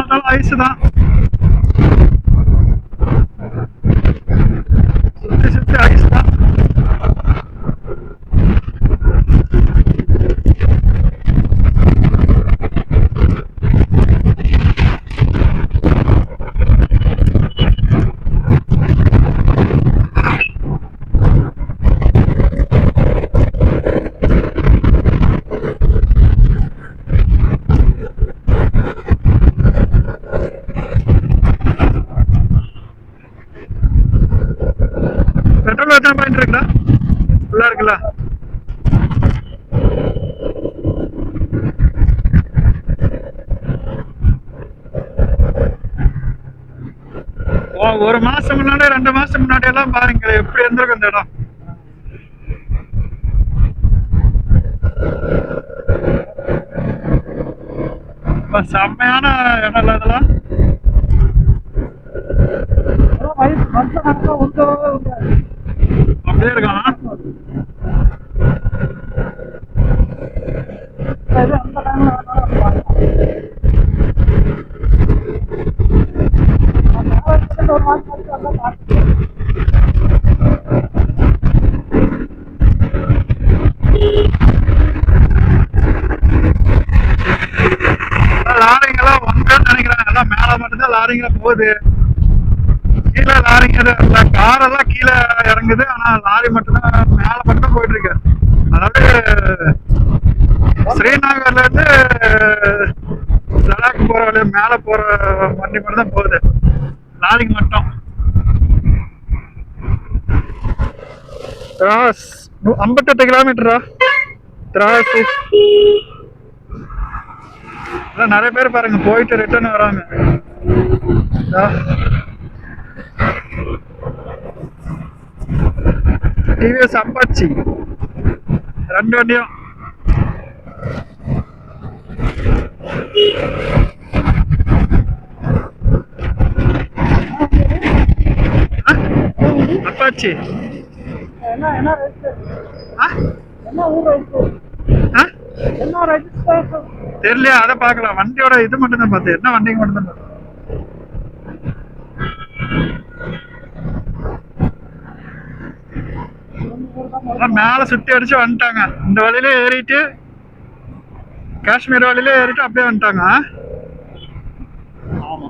பார்த்தாலும் ஐஸ் தான். சுத்தி சுத்தி ஐஸ் தான். பெட்ரோல் எத்தனை பாயிண்ட் இருக்குடா? ஃபுல்லா இருக்குல்ல? ஒரு மாசம் முன்னாடி 2 மாசம் முன்னாடி எல்லாம் பாருங்க எப்படி இருந்திருக்கும் இந்த இடம். செம்மையான இடம் இல்ல இதெல்லாம். அப்படியே இருக்கான். லாரிங்கெல்லாம் வந்துன்னு நினைக்கிறாங்க. எல்லாம் மேல மட்டும்தான் லாரிங்களா போகுது. கீழே லாரிங்க காரெல்லாம் கீழே இறங்குது. ஆனா லாரி மட்டும்தான் மேல மட்டும் போயிட்டு இருக்கு. அதாவது ஸ்ரீநகர்ல இருந்து லடாக் போற வழி மேல போற வண்டி மட்டும் தான் போகுது, லாரிக்கு மட்டும். 58 கிலோமீட்டரா திராசு. நிறைய பேர் பாருங்க போயிட்டு ரிட்டர்ன் வராங்க. டிவிஎஸ் அப்பாச்சி 2 வண்டியும். அப்பாச்சி தெரியலையா? அதை பார்க்கலாம். வண்டியோட இது மட்டும் தான் பார்த்தேன். என்ன வண்டிக்கு மட்டும் தான் மேல சுத்தி அடிச்சு வந்துட்டாங்க. இந்த வழியில ஏறிட்டு காஷ்மீர் வழியில ஏறிட்டு அப்படியே வந்துட்டாங்க. ஆமா.